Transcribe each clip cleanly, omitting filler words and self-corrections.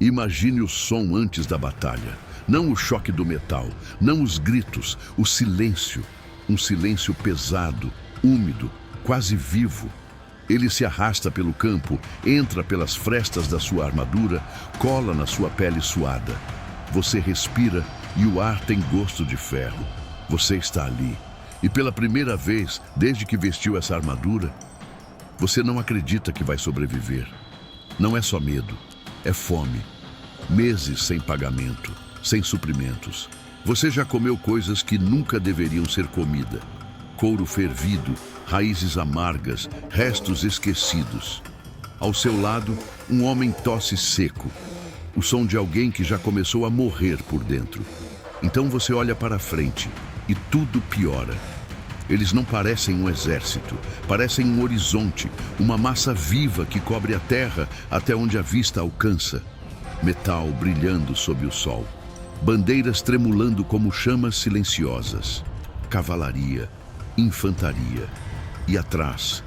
Imagine o som antes da batalha. Não o choque do metal, não os gritos, o silêncio. Um silêncio pesado, úmido, quase vivo. Ele se arrasta pelo campo, entra pelas frestas da sua armadura, cola na sua pele suada. Você respira e o ar tem gosto de ferro. Você está ali. E pela primeira vez, desde que vestiu essa armadura, você não acredita que vai sobreviver. Não é só medo, é fome. Meses sem pagamento, sem suprimentos. Você já comeu coisas que nunca deveriam ser comida. Couro fervido, raízes amargas, restos esquecidos. Ao seu lado, um homem tosse seco. O som de alguém que já começou a morrer por dentro. Então você olha para frente e tudo piora. Eles não parecem um exército, parecem um horizonte, uma massa viva que cobre a terra até onde a vista alcança. Metal brilhando sob o sol. Bandeiras tremulando como chamas silenciosas. Cavalaria, infantaria. E atrás,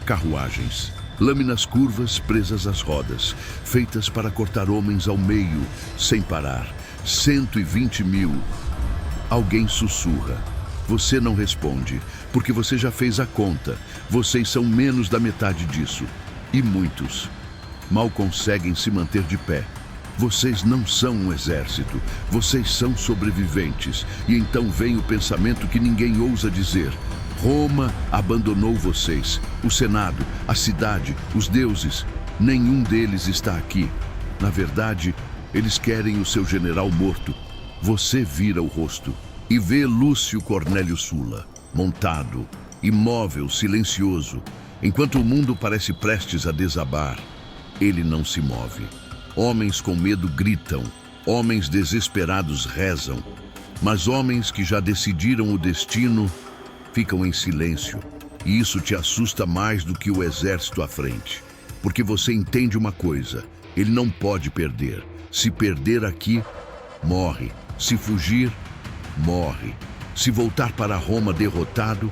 carruagens. Lâminas curvas presas às rodas, feitas para cortar homens ao meio, sem parar. 120 mil. Alguém sussurra. Você não responde, porque você já fez a conta. Vocês são menos da metade disso. E muitos mal conseguem se manter de pé. Vocês não são um exército, vocês são sobreviventes. E então vem o pensamento que ninguém ousa dizer. Roma abandonou vocês, o Senado, a cidade, os deuses. Nenhum deles está aqui. Na verdade, eles querem o seu general morto. Você vira o rosto e vê Lúcio Cornélio Sulla, montado, imóvel, silencioso. Enquanto o mundo parece prestes a desabar, ele não se move. Homens com medo gritam, homens desesperados rezam, mas homens que já decidiram o destino ficam em silêncio. E isso te assusta mais do que o exército à frente. Porque você entende uma coisa, ele não pode perder. Se perder aqui, morre. Se fugir, morre. Se voltar para Roma derrotado,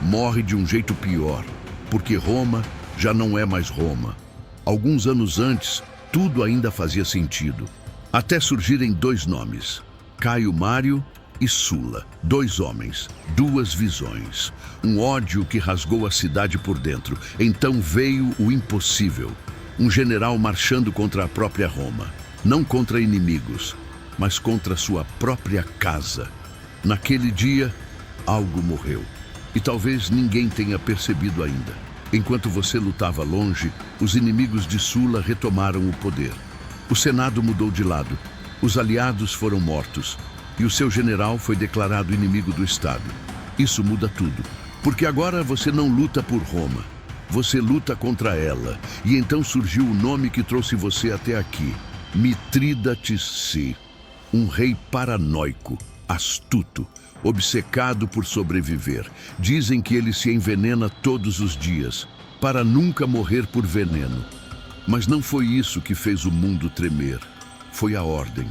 morre de um jeito pior. Porque Roma já não é mais Roma. Alguns anos antes, tudo ainda fazia sentido. Até surgirem dois nomes, Caio Mário e Sulla. Dois homens, duas visões. Um ódio que rasgou a cidade por dentro. Então veio o impossível. Um general marchando contra a própria Roma. Não contra inimigos, mas contra sua própria casa. Naquele dia, algo morreu. E talvez ninguém tenha percebido ainda. Enquanto você lutava longe, os inimigos de Sulla retomaram o poder. O Senado mudou de lado. Os aliados foram mortos. E o seu general foi declarado inimigo do Estado. Isso muda tudo. Porque agora você não luta por Roma. Você luta contra ela. E então surgiu o nome que trouxe você até aqui. Mitrídates I. Um rei paranoico, astuto, obcecado por sobreviver. Dizem que ele se envenena todos os dias, para nunca morrer por veneno. Mas não foi isso que fez o mundo tremer. Foi a ordem.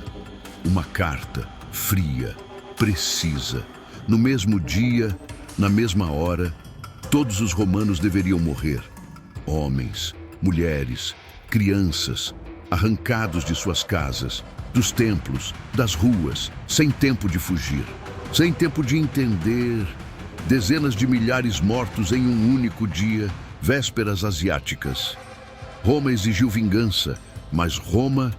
Uma carta, fria, precisa. No mesmo dia, na mesma hora, todos os romanos deveriam morrer. Homens, mulheres, crianças, arrancados de suas casas, dos templos, das ruas, sem tempo de fugir. Sem tempo de entender, dezenas de milhares mortos em um único dia, vésperas asiáticas. Roma exigiu vingança, mas Roma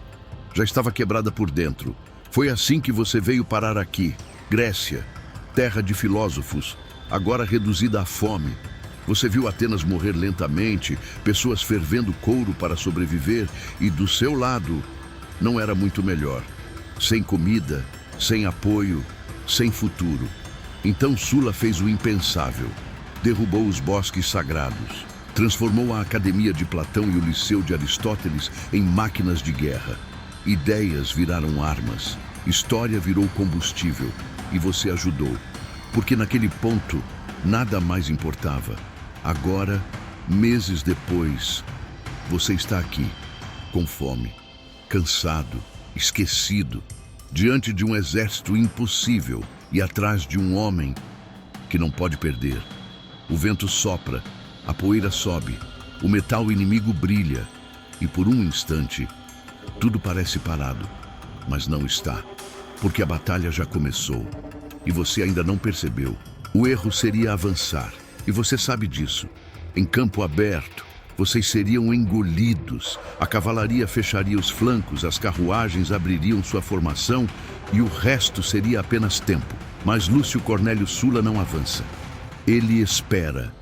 já estava quebrada por dentro. Foi assim que você veio parar aqui, Grécia, terra de filósofos, agora reduzida à fome. Você viu Atenas morrer lentamente, pessoas fervendo couro para sobreviver, e do seu lado não era muito melhor. Sem comida, sem apoio, sem futuro. Então Sulla fez o impensável. Derrubou os bosques sagrados. Transformou a Academia de Platão e o Liceu de Aristóteles em máquinas de guerra. Ideias viraram armas. História virou combustível. E você ajudou. Porque naquele ponto, nada mais importava. Agora, meses depois, você está aqui, com fome, cansado, esquecido, diante de um exército impossível e atrás de um homem que não pode perder. O vento sopra, a poeira sobe, o metal inimigo brilha e por um instante Tudo parece parado, mas não está, porque a batalha já começou e você ainda não percebeu. O erro seria avançar, e você sabe disso. Em campo aberto, vocês seriam engolidos, a cavalaria fecharia os flancos, as carruagens abririam sua formação e o resto seria apenas tempo. Mas Lúcio Cornélio Sulla não avança. Ele espera,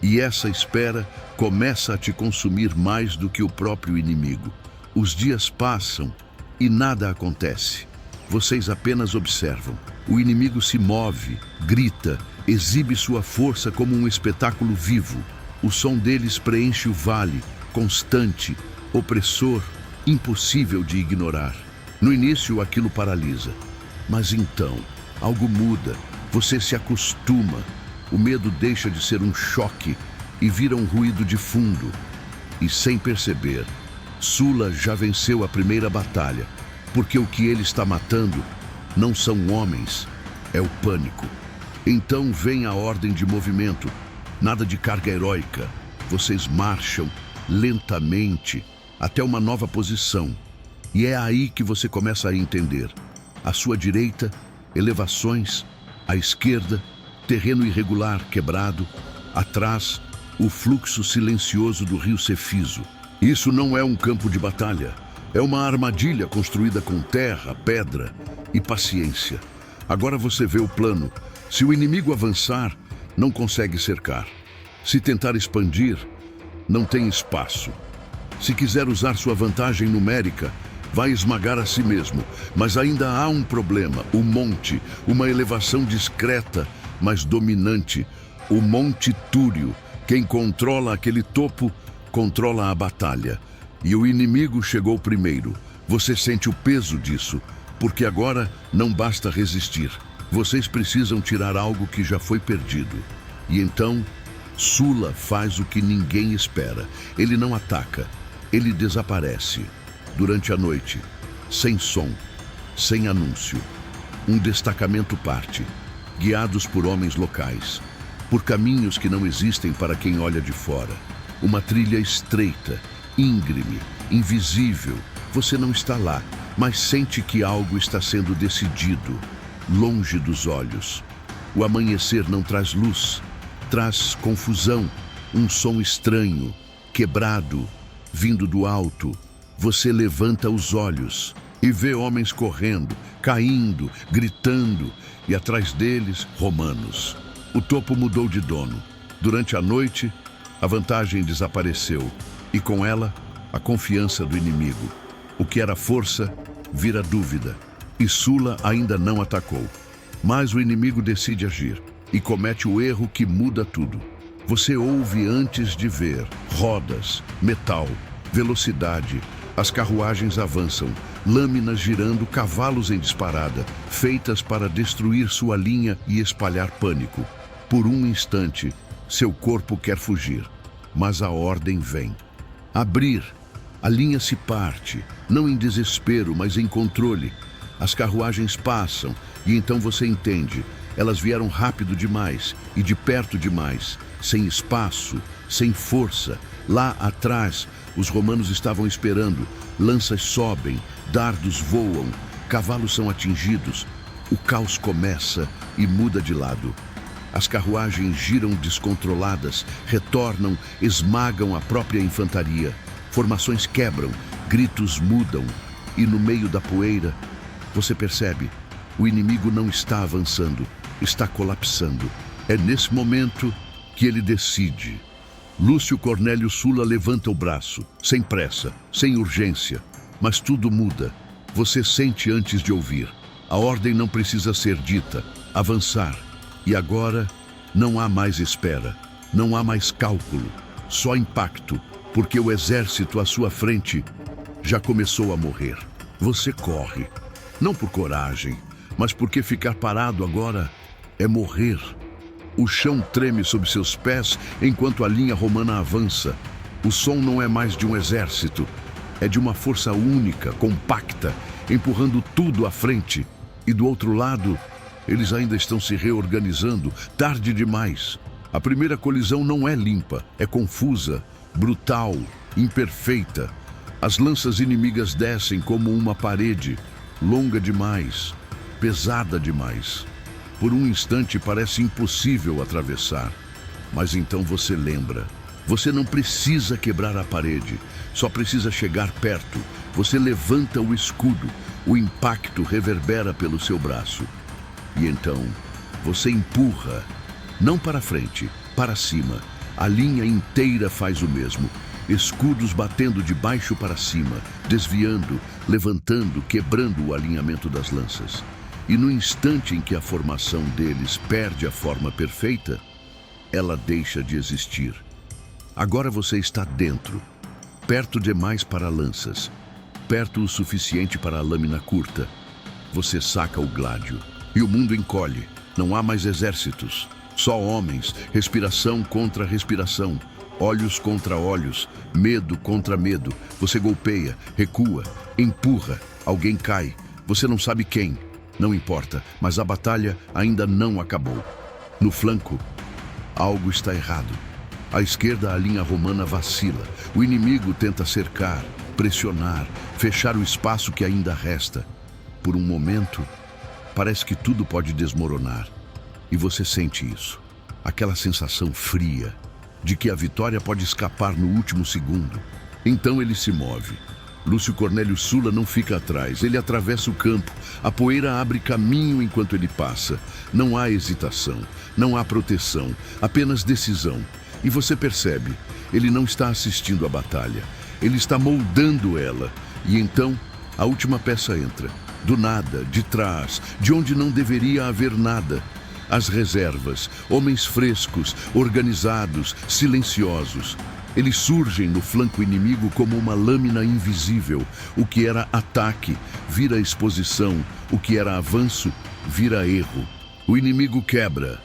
e essa espera começa a te consumir mais do que o próprio inimigo. Os dias passam e nada acontece. Vocês apenas observam. O inimigo se move, grita, exibe sua força como um espetáculo vivo. O som deles preenche o vale, constante, opressor, impossível de ignorar. No início, aquilo paralisa. Mas então, algo muda. Você se acostuma. O medo deixa de ser um choque e vira um ruído de fundo. E sem perceber, Sulla já venceu a primeira batalha, porque o que ele está matando não são homens, é o pânico. Então vem a ordem de movimento, nada de carga heróica. Vocês marcham lentamente até uma nova posição. E é aí que você começa a entender. À sua direita, elevações, à esquerda, terreno irregular quebrado, atrás, o fluxo silencioso do rio Cefiso. Isso não é um campo de batalha, é uma armadilha construída com terra, pedra e paciência. Agora você vê o plano. Se o inimigo avançar, não consegue cercar. Se tentar expandir, não tem espaço. Se quiser usar sua vantagem numérica, vai esmagar a si mesmo. Mas ainda há um problema, o monte, uma elevação discreta, mas dominante. O Monte Túrio. Quem controla aquele topo, controla a batalha. E o inimigo chegou primeiro. Você sente o peso disso, porque agora não basta resistir. Vocês precisam tirar algo que já foi perdido. E então, Sulla faz o que ninguém espera. Ele não ataca, ele desaparece. Durante a noite, sem som, sem anúncio. Um destacamento parte, guiados por homens locais, por caminhos que não existem para quem olha de fora. Uma trilha estreita, íngreme, invisível. Você não está lá, mas sente que algo está sendo decidido, longe dos olhos. O amanhecer não traz luz, traz confusão, um som estranho, quebrado, vindo do alto. Você levanta os olhos e vê homens correndo, caindo, gritando, e atrás deles, romanos. O topo mudou de dono. Durante a noite, a vantagem desapareceu, e com ela, a confiança do inimigo. O que era força, vira dúvida. E Sulla ainda não atacou. Mas o inimigo decide agir, e comete o erro que muda tudo. Você ouve antes de ver rodas, metal, velocidade. As carruagens avançam, lâminas girando, cavalos em disparada, feitas para destruir sua linha e espalhar pânico. Por um instante, seu corpo quer fugir, mas a ordem vem. Abrir. A linha se parte, não em desespero, mas em controle. As carruagens passam e então você entende. Elas vieram rápido demais e de perto demais, sem espaço, sem força. Lá atrás, os romanos estavam esperando. Lanças sobem, dardos voam, cavalos são atingidos. O caos começa e muda de lado. As carruagens giram descontroladas, retornam, esmagam a própria infantaria. Formações quebram, gritos mudam, e no meio da poeira, você percebe, o inimigo não está avançando, está colapsando. É nesse momento que ele decide. Lúcio Cornélio Sulla levanta o braço, sem pressa, sem urgência, mas tudo muda. Você sente antes de ouvir. A ordem não precisa ser dita, avançar. E agora, não há mais espera, não há mais cálculo, só impacto, porque o exército à sua frente já começou a morrer. Você corre, não por coragem, mas porque ficar parado agora é morrer. O chão treme sob seus pés enquanto a linha romana avança. O som não é mais de um exército, é de uma força única, compacta, empurrando tudo à frente. E do outro lado, eles ainda estão se reorganizando, tarde demais. A primeira colisão não é limpa, é confusa, brutal, imperfeita. As lanças inimigas descem como uma parede, longa demais, pesada demais. Por um instante parece impossível atravessar, mas então você lembra. Você não precisa quebrar a parede, só precisa chegar perto. Você levanta o escudo, o impacto reverbera pelo seu braço. E então, você empurra, não para frente, para cima. A linha inteira faz o mesmo. Escudos batendo de baixo para cima, desviando, levantando, quebrando o alinhamento das lanças. E no instante em que a formação deles perde a forma perfeita, ela deixa de existir. Agora você está dentro, perto demais para lanças, perto o suficiente para a lâmina curta. Você saca o gládio e o mundo encolhe. Não há mais exércitos, só homens, respiração contra respiração, olhos contra olhos, medo contra medo. Você golpeia, recua, empurra, alguém cai. Você não sabe quem, não importa, mas a batalha ainda não acabou. No flanco, algo está errado. À esquerda, a linha romana vacila. O inimigo tenta cercar, pressionar, fechar o espaço que ainda resta. Por um momento, parece que tudo pode desmoronar. E você sente isso. Aquela sensação fria de que a vitória pode escapar no último segundo. Então ele se move. Lúcio Cornélio Sulla não fica atrás. Ele atravessa o campo. A poeira abre caminho enquanto ele passa. Não há hesitação, não há proteção, apenas decisão. E você percebe, ele não está assistindo à batalha. Ele está moldando ela. E então, a última peça entra. Do nada, de trás, de onde não deveria haver nada. As reservas, homens frescos, organizados, silenciosos. Eles surgem no flanco inimigo como uma lâmina invisível. O que era ataque vira exposição. O que era avanço vira erro. O inimigo quebra,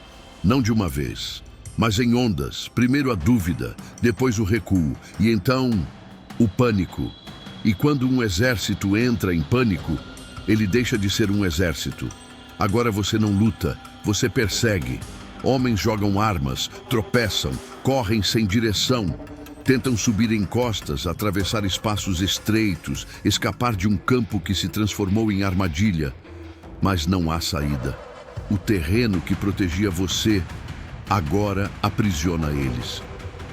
não de uma vez, mas em ondas. Primeiro a dúvida, depois o recuo e então o pânico. E quando um exército entra em pânico, ele deixa de ser um exército. Agora você não luta, você persegue. Homens jogam armas, tropeçam, correm sem direção. Tentam subir encostas, atravessar espaços estreitos, escapar de um campo que se transformou em armadilha. Mas não há saída. O terreno que protegia você agora aprisiona eles.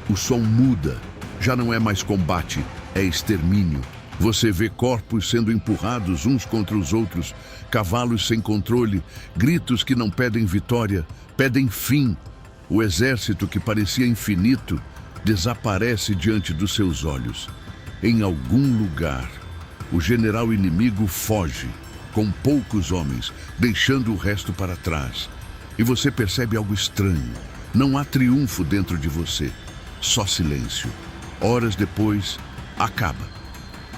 O som muda. Já não é mais combate, é extermínio. Você vê corpos sendo empurrados uns contra os outros, cavalos sem controle, gritos que não pedem vitória, pedem fim. O exército que parecia infinito desaparece diante dos seus olhos. Em algum lugar, o general inimigo foge, com poucos homens, deixando o resto para trás. E você percebe algo estranho. Não há triunfo dentro de você, só silêncio. Horas depois, acaba.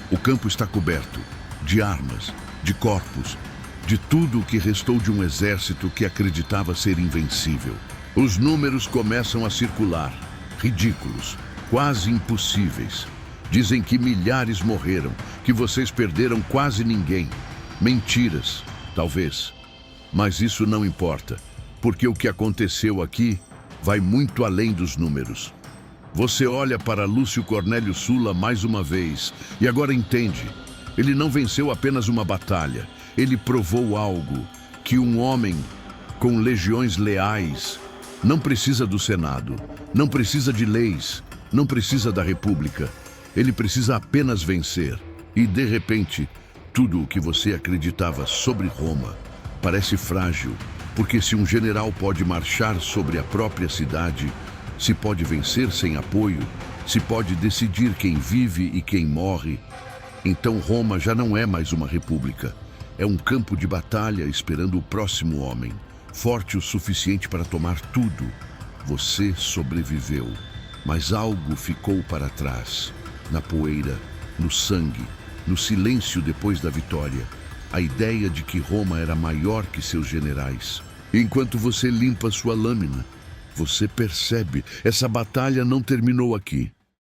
O campo está coberto de armas, de corpos, de tudo o que restou de um exército que acreditava ser invencível. Os números começam a circular, ridículos, quase impossíveis. Dizem que milhares morreram, que vocês perderam quase ninguém. Mentiras, talvez. Mas isso não importa, porque o que aconteceu aqui vai muito além dos números. Você olha para Lúcio Cornélio Sulla mais uma vez e agora entende. Ele não venceu apenas uma batalha. Ele provou algo, que um homem com legiões leais não precisa do Senado, não precisa de leis, não precisa da República. Ele precisa apenas vencer. E, de repente, tudo o que você acreditava sobre Roma parece frágil, porque se um general pode marchar sobre a própria cidade, se pode vencer sem apoio, se pode decidir quem vive e quem morre, então Roma já não é mais uma república. É um campo de batalha esperando o próximo homem, forte o suficiente para tomar tudo. Você sobreviveu, mas algo ficou para trás, na poeira, no sangue, no silêncio depois da vitória. A ideia de que Roma era maior que seus generais. Enquanto você limpa sua lâmina, você percebe, essa batalha não terminou aqui.